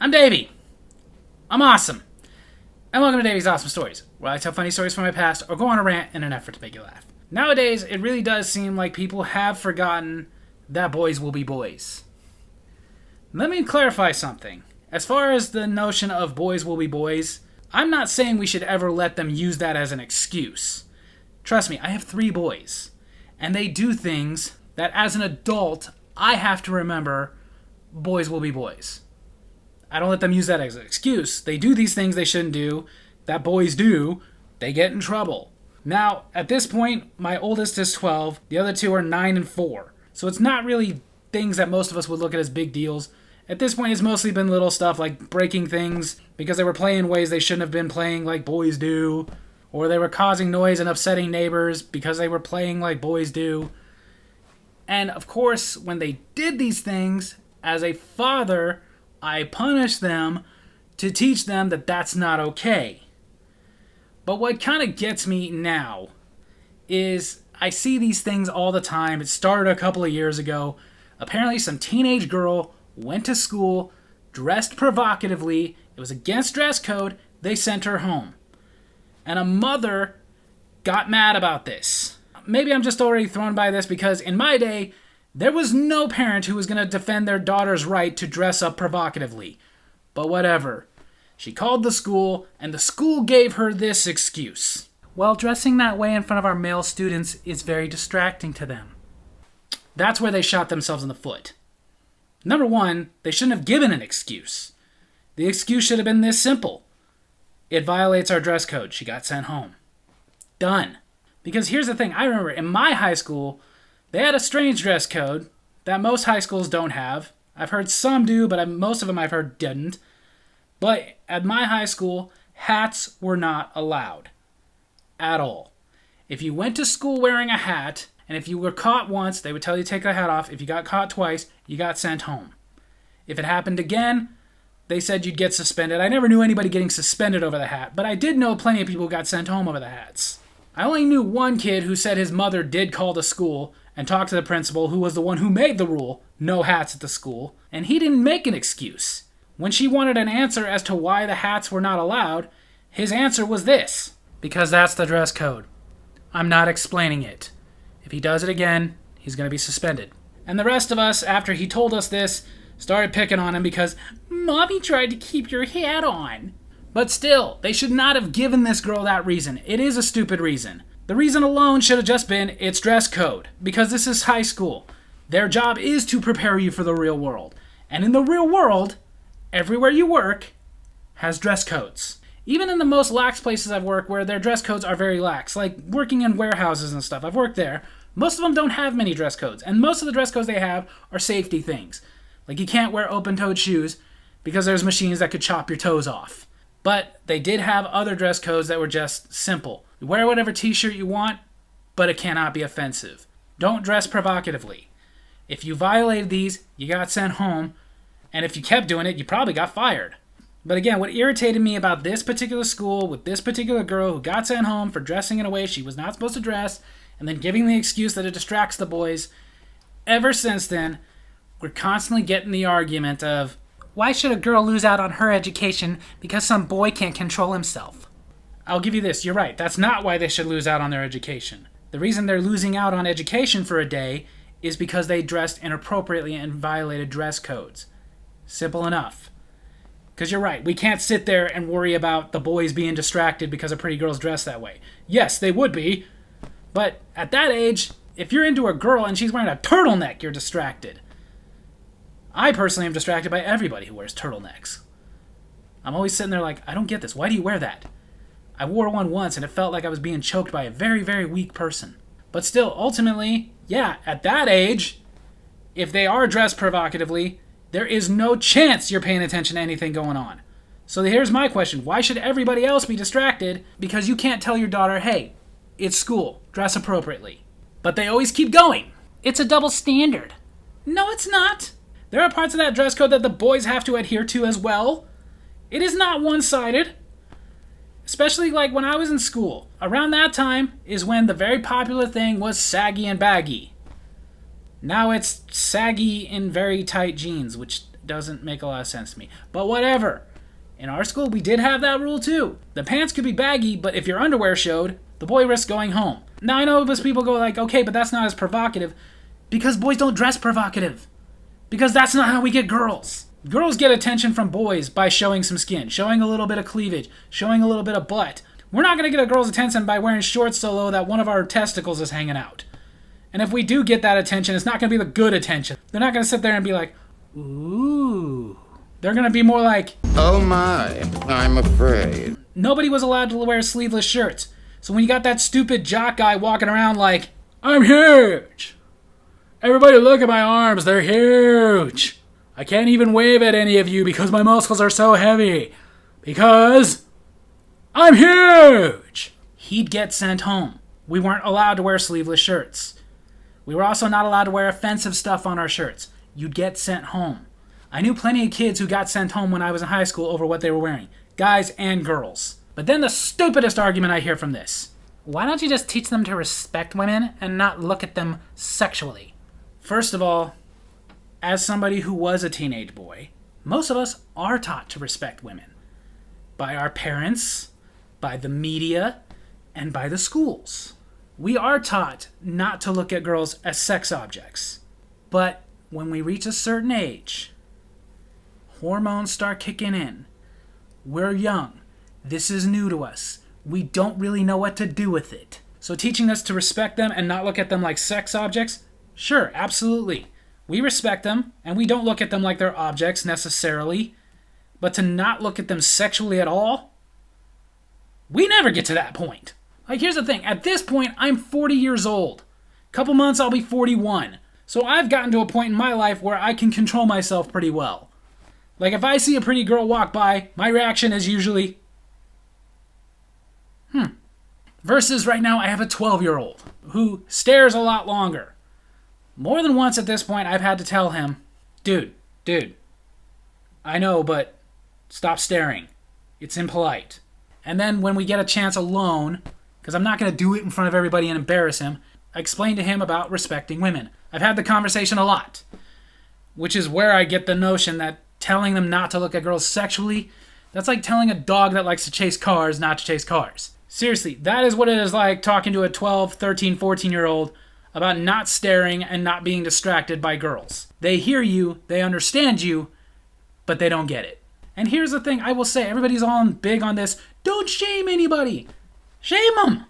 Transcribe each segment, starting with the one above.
I'm Davy. I'm awesome. And welcome to Davy's Awesome Stories, where I tell funny stories from my past or go on a rant in an effort to make you laugh. Nowadays, it really does seem like people have forgotten that boys will be boys. Let me clarify something. As far as the notion of boys will be boys, I'm not saying we should ever let them use that as an excuse. Trust me, I have 3 boys, and they do things that as an adult, I have to remember boys will be boys. I don't let them use that as an excuse. They do these things they shouldn't do, that boys do, they get in trouble. Now, at this point, my oldest is 12, the other 2 are 9 and 4. So it's not really things that most of us would look at as big deals. At this point, it's mostly been little stuff like breaking things because they were playing ways they shouldn't have been playing like boys do, or they were causing noise and upsetting neighbors because they were playing like boys do. And of course, when they did these things, as a father, I punish them to teach them that that's not okay. But what kind of gets me now is I see these things all the time. It started a couple of years ago. Apparently some teenage girl went to school, dressed provocatively. It was against dress code. They sent her home. And a mother got mad about this. Maybe I'm just already thrown by this because in my day, there was no parent who was going to defend their daughter's right to dress up provocatively. But whatever. She called the school, and the school gave her this excuse. Well, dressing that way in front of our male students is very distracting to them. That's where they shot themselves in the foot. Number one, they shouldn't have given an excuse. The excuse should have been this simple. It violates our dress code. She got sent home. Done. Because here's the thing. I remember in my high school, they had a strange dress code that most high schools don't have. I've heard some do, but most of them I've heard didn't. But at my high school, hats were not allowed. At all. If you went to school wearing a hat, and if you were caught once, they would tell you to take the hat off. If you got caught twice, you got sent home. If it happened again, they said you'd get suspended. I never knew anybody getting suspended over the hat, but I did know plenty of people who got sent home over the hats. I only knew one kid who said his mother did call the school and talk to the principal, who was the one who made the rule, no hats at the school, and he didn't make an excuse. When she wanted an answer as to why the hats were not allowed, his answer was this: because that's the dress code. I'm not explaining it. If he does it again, he's going to be suspended. And the rest of us, after he told us this, started picking on him because Mommy tried to keep your hat on. But still, they should not have given this girl that reason. It is a stupid reason. The reason alone should have just been it's dress code, because this is high school. Their job is to prepare you for the real world. And in the real world, everywhere you work has dress codes. Even in the most lax places I've worked where their dress codes are very lax, like working in warehouses and stuff, I've worked there, most of them don't have many dress codes. And most of the dress codes they have are safety things. Like you can't wear open-toed shoes because there's machines that could chop your toes off. But they did have other dress codes that were just simple. You wear whatever t-shirt you want, but it cannot be offensive. Don't dress provocatively. If you violated these, you got sent home, and if you kept doing it, you probably got fired. But again, what irritated me about this particular school with this particular girl who got sent home for dressing in a way she was not supposed to dress, and then giving the excuse that it distracts the boys, ever since then, we're constantly getting the argument of, why should a girl lose out on her education because some boy can't control himself? I'll give you this, you're right. That's not why they should lose out on their education. The reason they're losing out on education for a day is because they dressed inappropriately and violated dress codes. Simple enough. Because you're right, we can't sit there and worry about the boys being distracted because a pretty girl's dressed that way. Yes, they would be. But at that age, if you're into a girl and she's wearing a turtleneck, you're distracted. I personally am distracted by everybody who wears turtlenecks. I'm always sitting there like, I don't get this. Why do you wear that? I wore one once and it felt like I was being choked by a very, very weak person. But still, ultimately, yeah, at that age, if they are dressed provocatively, there is no chance you're paying attention to anything going on. So here's my question. Why should everybody else be distracted because you can't tell your daughter, hey, it's school, dress appropriately? But they always keep going. It's a double standard. No, it's not. There are parts of that dress code that the boys have to adhere to as well. It is not one-sided. Especially like when I was in school. Around that time is when the very popular thing was saggy and baggy. Now it's saggy in very tight jeans, which doesn't make a lot of sense to me. But whatever. In our school, we did have that rule too. The pants could be baggy, but if your underwear showed, the boy risks going home. Now I know most people go like, okay, but that's not as provocative. Because boys don't dress provocative. Because that's not how we get girls. Girls get attention from boys by showing some skin, showing a little bit of cleavage, showing a little bit of butt. We're not going to get a girl's attention by wearing shorts so low that one of our testicles is hanging out. And if we do get that attention, it's not going to be the good attention. They're not going to sit there and be like, ooh. They're going to be more like, oh my, I'm afraid. Nobody was allowed to wear sleeveless shirts. So when you got that stupid jock guy walking around like, I'm huge. Everybody look at my arms, they're huge. I can't even wave at any of you because my muscles are so heavy. Because I'm huge. He'd get sent home. We weren't allowed to wear sleeveless shirts. We were also not allowed to wear offensive stuff on our shirts. You'd get sent home. I knew plenty of kids who got sent home when I was in high school over what they were wearing. Guys and girls. But then the stupidest argument I hear from this. Why don't you just teach them to respect women and not look at them sexually? First of all, as somebody who was a teenage boy, most of us are taught to respect women. By our parents, by the media, and by the schools. We are taught not to look at girls as sex objects. But when we reach a certain age, hormones start kicking in. We're young. This is new to us. We don't really know what to do with it. So teaching us to respect them and not look at them like sex objects? Sure, absolutely. We respect them, and we don't look at them like they're objects necessarily. But to not look at them sexually at all? We never get to that point. Like, here's the thing. At this point, I'm 40 years old. Couple months, I'll be 41. So I've gotten to a point in my life where I can control myself pretty well. Like, if I see a pretty girl walk by, my reaction is usually, Versus right now, I have a 12-year-old who stares a lot longer. More than once at this point, I've had to tell him, dude, I know, but stop staring. It's impolite. And then when we get a chance alone, because I'm not going to do it in front of everybody and embarrass him, I explain to him about respecting women. I've had the conversation a lot, which is where I get the notion that telling them not to look at girls sexually, that's like telling a dog that likes to chase cars not to chase cars. Seriously, that is what it is like talking to a 12, 13, 14-year-old about not staring and not being distracted by girls. They hear you, they understand you, but they don't get it. And here's the thing, I will say, everybody's all big on this, don't shame anybody. Shame them.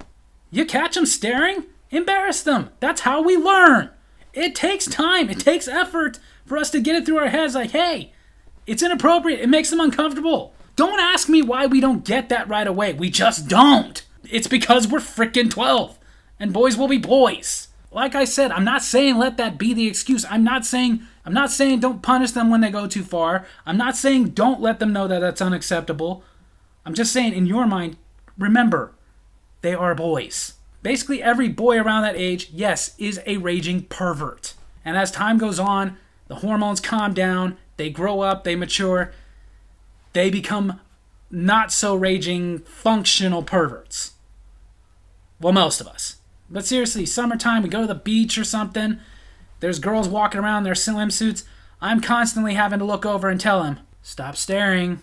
You catch them staring, embarrass them. That's how we learn. It takes time, it takes effort for us to get it through our heads like, hey, it's inappropriate, it makes them uncomfortable. Don't ask me why we don't get that right away. We just don't. It's because we're freaking 12. And boys will be boys. Like I said, I'm not saying let that be the excuse. I'm not saying don't punish them when they go too far. I'm not saying don't let them know that that's unacceptable. I'm just saying in your mind, remember, they are boys. Basically every boy around that age, yes, is a raging pervert. And as time goes on, the hormones calm down, they grow up, they mature, they become not so raging functional perverts. Well, most of us. But seriously, summertime, we go to the beach or something, there's girls walking around in their swimsuits, I'm constantly having to look over and tell them, stop staring.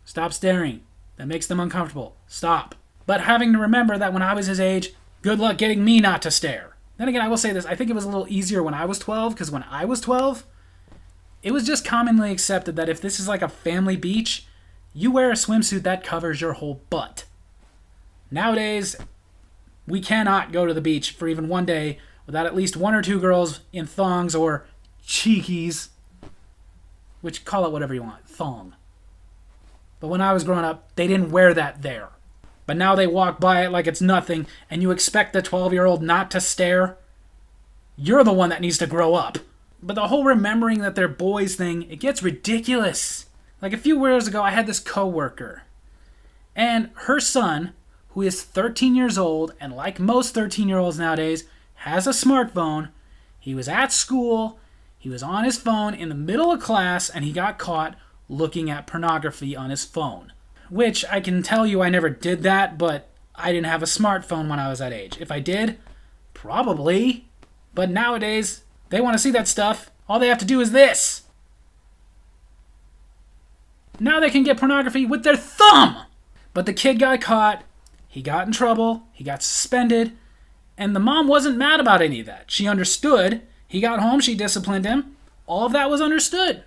Stop staring. That makes them uncomfortable. Stop. But having to remember that when I was his age, good luck getting me not to stare. Then again, I will say this, I think it was a little easier when I was 12, because when I was 12, it was just commonly accepted that if this is like a family beach, you wear a swimsuit that covers your whole butt. Nowadays, we cannot go to the beach for even one day without at least one or two girls in thongs or cheekies, which call it whatever you want, thong. But when I was growing up, they didn't wear that there. But now they walk by it like it's nothing, and you expect the 12-year-old not to stare? You're the one that needs to grow up. But the whole remembering that they're boys thing, it gets ridiculous. Like a few years ago, I had this coworker, and her son, who is 13 years old, and like most 13-year-olds nowadays, has a smartphone. He was at school, he was on his phone in the middle of class, and he got caught looking at pornography on his phone. Which, I can tell you I never did that, but I didn't have a smartphone when I was that age. If I did, probably. But nowadays, they want to see that stuff. All they have to do is this. Now they can get pornography with their thumb. But the kid got caught. He got in trouble. He got suspended. And the mom wasn't mad about any of that. She understood. He got home. She disciplined him. All of that was understood.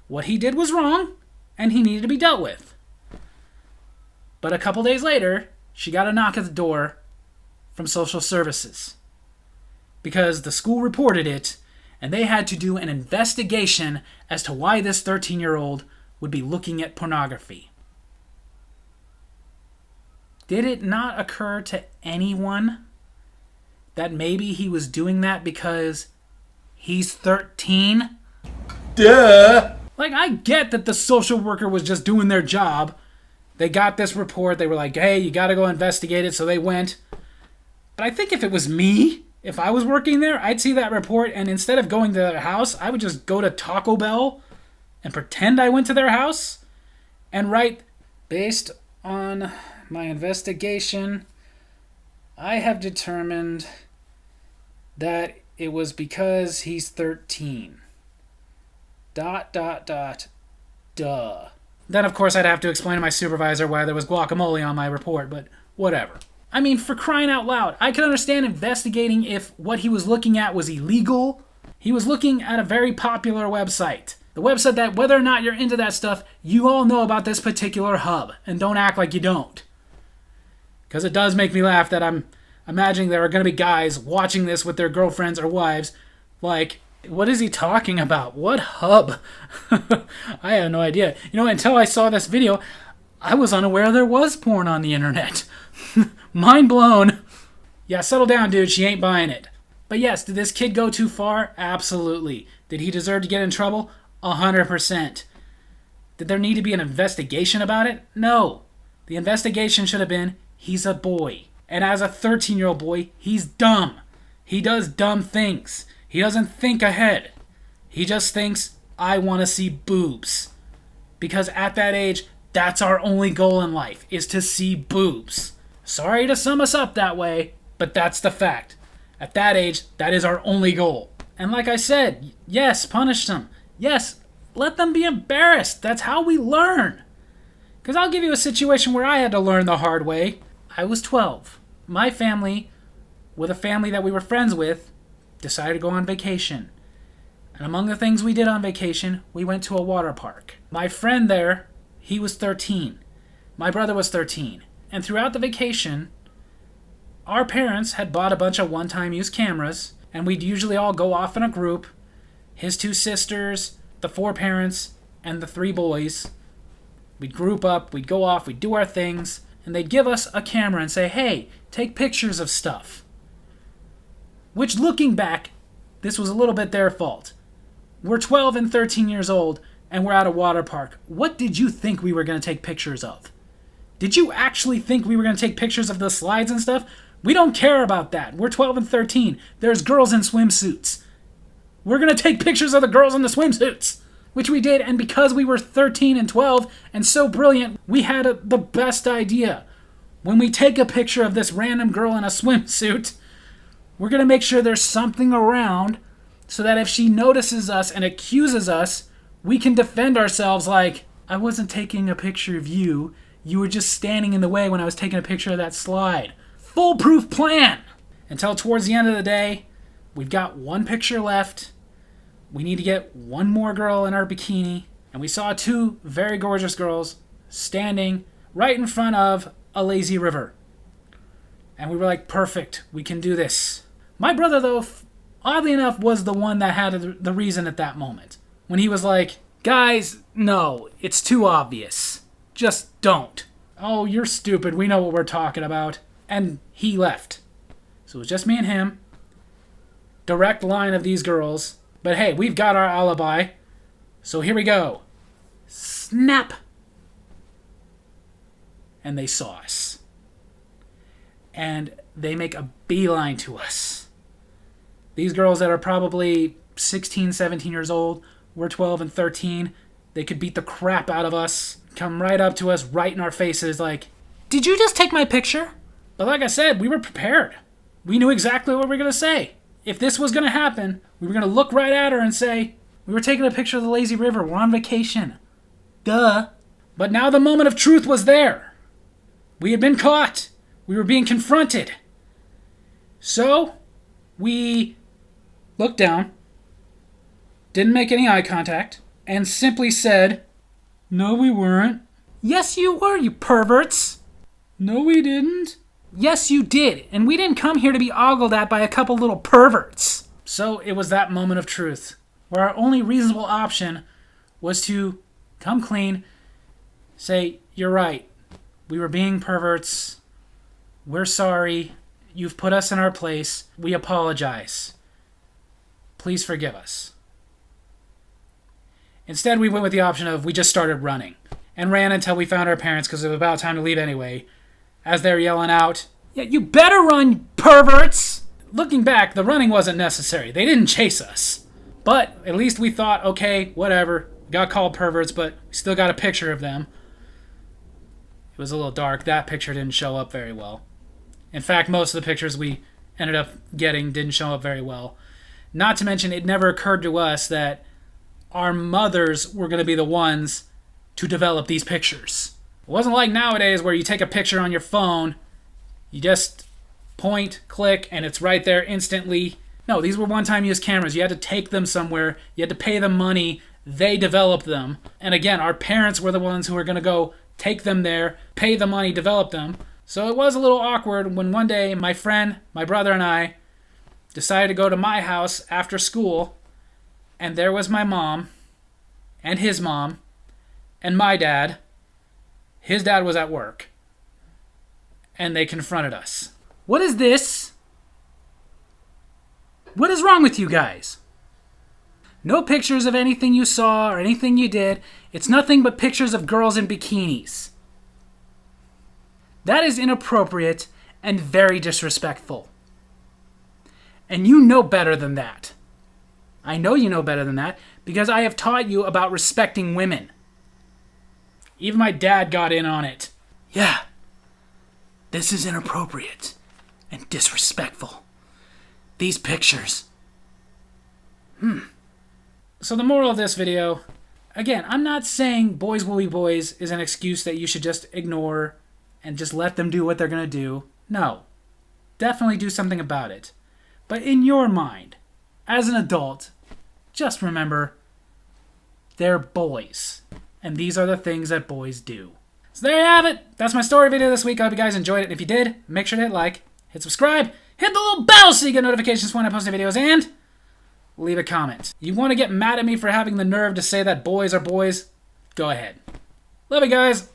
What he did was wrong, and he needed to be dealt with. But a couple days later, she got a knock at the door from social services because the school reported it, and they had to do an investigation as to why this 13-year-old would be looking at pornography. Did it not occur to anyone that maybe he was doing that because he's 13? Duh! Like, I get that the social worker was just doing their job. They got this report. They were like, hey, you got to go investigate it. So they went. But I think if it was me, if I was working there, I'd see that report, and instead of going to their house, I would just go to Taco Bell and pretend I went to their house and write, based on my investigation, I have determined that it was because he's 13. ... Duh. Then, of course, I'd have to explain to my supervisor why there was guacamole on my report, but whatever. I mean, for crying out loud, I can understand investigating if what he was looking at was illegal. He was looking at a very popular website. The website that, whether or not you're into that stuff, you all know about this particular hub, and don't act like you don't. Because it does make me laugh that I'm imagining there are going to be guys watching this with their girlfriends or wives, like, what is he talking about? What hub? I have no idea. You know, until I saw this video, I was unaware there was porn on the internet. Mind blown. Yeah, settle down, dude. She ain't buying it. But yes, did this kid go too far? Absolutely. Did he deserve to get in trouble? 100%. Did there need to be an investigation about it? No. The investigation should have been, he's a boy. And as a 13-year-old boy, he's dumb. He does dumb things. He doesn't think ahead. He just thinks, I want to see boobs. Because at that age, that's our only goal in life, is to see boobs. Sorry to sum us up that way, but that's the fact. At that age, that is our only goal. And like I said, yes, punish them. Yes, let them be embarrassed. That's how we learn. Because I'll give you a situation where I had to learn the hard way. I was 12. My family, with a family that we were friends with, decided to go on vacation. And among the things we did on vacation, we went to a water park. My friend there, he was 13. My brother was 13. And throughout the vacation, our parents had bought a bunch of one-time use cameras, and we'd usually all go off in a group. His 2 sisters, the 4 parents, and the 3 boys. We'd group up, we'd go off, we'd do our things, and they'd give us a camera and say, hey, take pictures of stuff. Which, looking back, this was a little bit their fault. We're 12 and 13 years old, and we're at a water park. What did you think we were going to take pictures of? Did you actually think we were going to take pictures of the slides and stuff? We don't care about that. We're 12 and 13. There's girls in swimsuits. We're going to take pictures of the girls in the swimsuits. Which we did, and because we were 13 and 12 and so brilliant, we had the best idea. When we take a picture of this random girl in a swimsuit, we're going to make sure there's something around so that if she notices us and accuses us, we can defend ourselves like, I wasn't taking a picture of you. You were just standing in the way when I was taking a picture of that slide. Foolproof plan! Until towards the end of the day, we've got 1 picture left. We need to get 1 more girl in our bikini. And we saw 2 very gorgeous girls standing right in front of a lazy river. And we were like, perfect, we can do this. My brother, though, oddly enough, was the one that had the reason at that moment. When he was like, guys, no, it's too obvious. Just don't. Oh, you're stupid, we know what we're talking about. And he left. So it was just me and him. Direct line of these girls. But hey, we've got our alibi. So here we go. Snap. And they saw us. And they make a beeline to us. These girls that are probably 16, 17 years old, we're 12 and 13, they could beat the crap out of us, come right up to us, right in our faces, like, did you just take my picture? But like I said, we were prepared. We knew exactly what we were going to say. If this was going to happen, we were going to look right at her and say, we were taking a picture of the lazy river, we're on vacation. Duh. But now the moment of truth was there. We had been caught. We were being confronted. So, we looked down, didn't make any eye contact, and simply said, "No, we weren't." "Yes, you were, you perverts." "No, we didn't." "Yes, you did, and we didn't come here to be ogled at by a couple little perverts." So it was that moment of truth, where our only reasonable option was to come clean, say, "You're right. We were being perverts. We're sorry. You've put us in our place. We apologize. Please forgive us." Instead, we went with the option of we just started running and ran until we found our parents because it was about time to leave anyway. As they're yelling out, "Yeah, you better run, you perverts!" Looking back, the running wasn't necessary. They didn't chase us. But at least we thought, okay, whatever. We got called perverts, but we still got a picture of them. It was a little dark. That picture didn't show up very well. In fact, most of the pictures we ended up getting didn't show up very well. Not to mention, it never occurred to us that our mothers were going to be the ones to develop these pictures. It wasn't like nowadays where you take a picture on your phone, you just point, click, and it's right there instantly. No, these were one-time use cameras. You had to take them somewhere. You had to pay them money. They developed them. And again, our parents were the ones who were going to go take them there, pay the money, develop them. So it was a little awkward when one day my friend, my brother, and I decided to go to my house after school, and there was my mom, and his mom, and my dad. His dad was at work, and they confronted us. "What is this? What is wrong with you guys? No pictures of anything you saw or anything you did. It's nothing but pictures of girls in bikinis. That is inappropriate and very disrespectful. And you know better than that. I know you know better than that because I have taught you about respecting women." Even my dad got in on it. "Yeah, this is inappropriate and disrespectful. These pictures." So the moral of this video, again, I'm not saying boys will be boys is an excuse that you should just ignore and just let them do what they're going to do. No. Definitely do something about it. But in your mind, as an adult, just remember, they're boys. And these are the things that boys do. So there you have it. That's my story video this week. I hope you guys enjoyed it. If you did, make sure to hit like, hit subscribe, hit the little bell so you get notifications when I post new videos, and leave a comment. You want to get mad at me for having the nerve to say that boys are boys? Go ahead. Love you guys.